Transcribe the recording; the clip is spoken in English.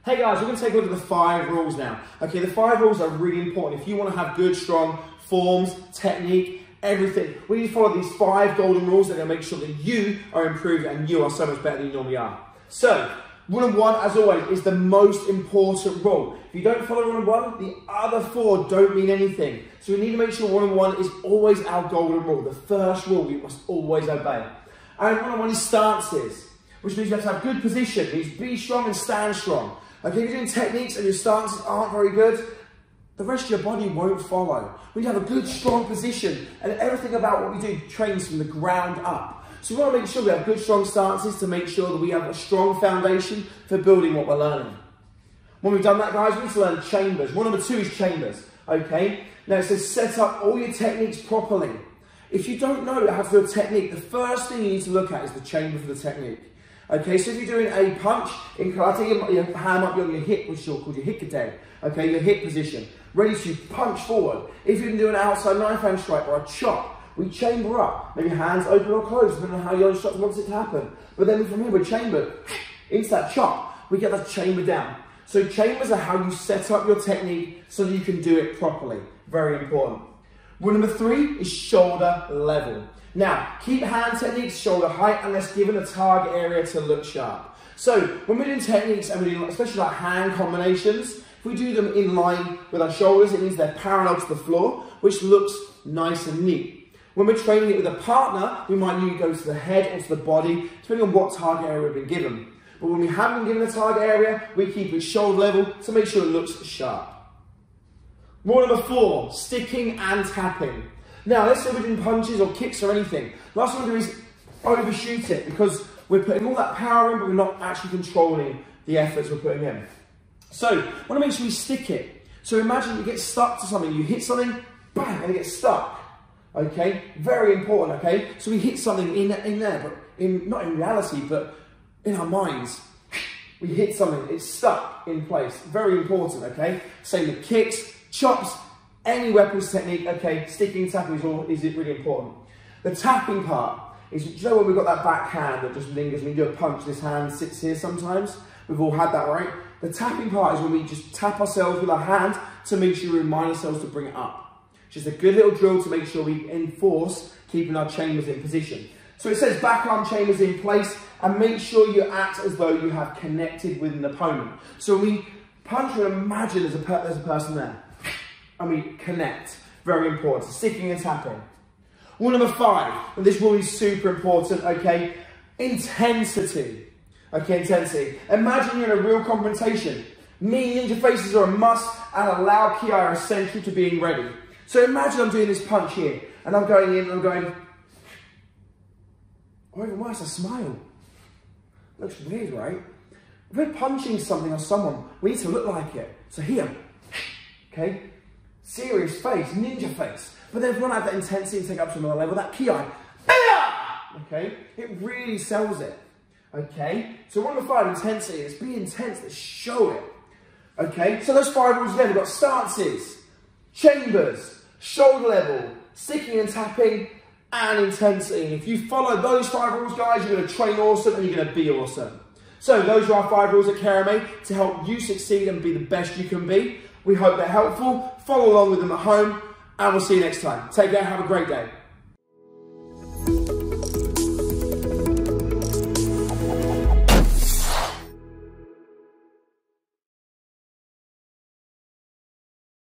Hey guys, we're going to take a look at the 5 rules now. Okay, the 5 rules are really important. If you want to have good, strong forms, technique, everything, we need to follow these 5 golden rules that are going to make sure that you are improved and you are so much better than you normally are. So, rule number 1, as always, is the most important rule. If you don't follow rule number 1, the other 4 don't mean anything. So we need to make sure rule number 1 is always our golden rule. The first rule we must always obey. And rule number 1 is stances, which means you have to have good position. It means be strong and stand strong. Okay, if you're doing techniques and your stances aren't very good, the rest of your body won't follow. We need to have a good, strong position, and everything about what we do trains from the ground up. So we want to make sure we have good, strong stances to make sure that we have a strong foundation for building what we're learning. When we've done that, guys, we need to learn chambers. Rule number 2 is chambers, okay? Now it says set up all your techniques properly. If you don't know how to do a technique, the first thing you need to look at is the chamber for the technique. Okay, so if you're doing a punch in karate, your hand might be on your hip, which is called your hikide, okay, your hip position, ready to punch forward. If you can do an outside knife hand strike or a chop, we chamber up, maybe hands open or closed, depending on how your instructor wants it to happen. But then from here, we're chambered into that chop, we get that chamber down. So chambers are how you set up your technique so that you can do it properly. Very important. Rule number 3 is shoulder level. Now, keep hand techniques shoulder height unless given a target area to look sharp. So, when we're doing techniques, and we're doing, especially like hand combinations, if we do them in line with our shoulders, it means they're parallel to the floor, which looks nice and neat. When we're training it with a partner, we might need to go to the head or to the body, depending on what target area we've been given. But when we haven't been given a target area, we keep it shoulder level to make sure it looks sharp. Rule number 4, sticking and tapping. Now, let's say we're doing punches or kicks or anything. Last thing we do is overshoot it because we're putting all that power in, but we're not actually controlling the efforts we're putting in. So, we want to make sure we stick it. So imagine you get stuck to something, you hit something, bang, and it gets stuck. Okay, very important, okay? So we hit something in there, but not in reality, but in our minds. We hit something, it's stuck in place. Very important, okay? Same with kicks, chops, any weapons technique, okay, sticking and tapping is really important. The tapping part is, you know when we've got that back hand that just lingers, when you do a punch, this hand sits here sometimes? We've all had that, right? The tapping part is when we just tap ourselves with our hand to make sure we remind ourselves to bring it up. Just a good little drill to make sure we enforce keeping our chambers in position. So it says back arm chambers in place, and make sure you act as though you have connected with an opponent. So when we punch, we imagine there's a person there. And we connect. Very important. Sticking and tapping. Rule number 5, and this rule is super important, okay? Intensity. Okay, intensity. Imagine you're in a real confrontation. Mean ninja faces are a must, and a loud ki are essential to being ready. So imagine I'm doing this punch here, and I'm going in, and I'm going, or even worse, a smile. Looks weird, right? If we're punching something or someone, we need to look like it. So here, okay? Serious face, ninja face. But then if we want to have that intensity and take it up to another level, that ki, okay, it really sells it. Okay, so rule number 5, intensity, is be intense, let's show it. Okay, so those 5 rules again, we've got stances, chambers, shoulder level, sticking and tapping, and intensity. And if you follow those 5 rules, guys, you're going to train awesome and you're going to be awesome. So those are our 5 rules at KRMA to help you succeed and be the best you can be. We hope they're helpful. Follow along with them at home, and we'll see you next time. Take care, have a great day.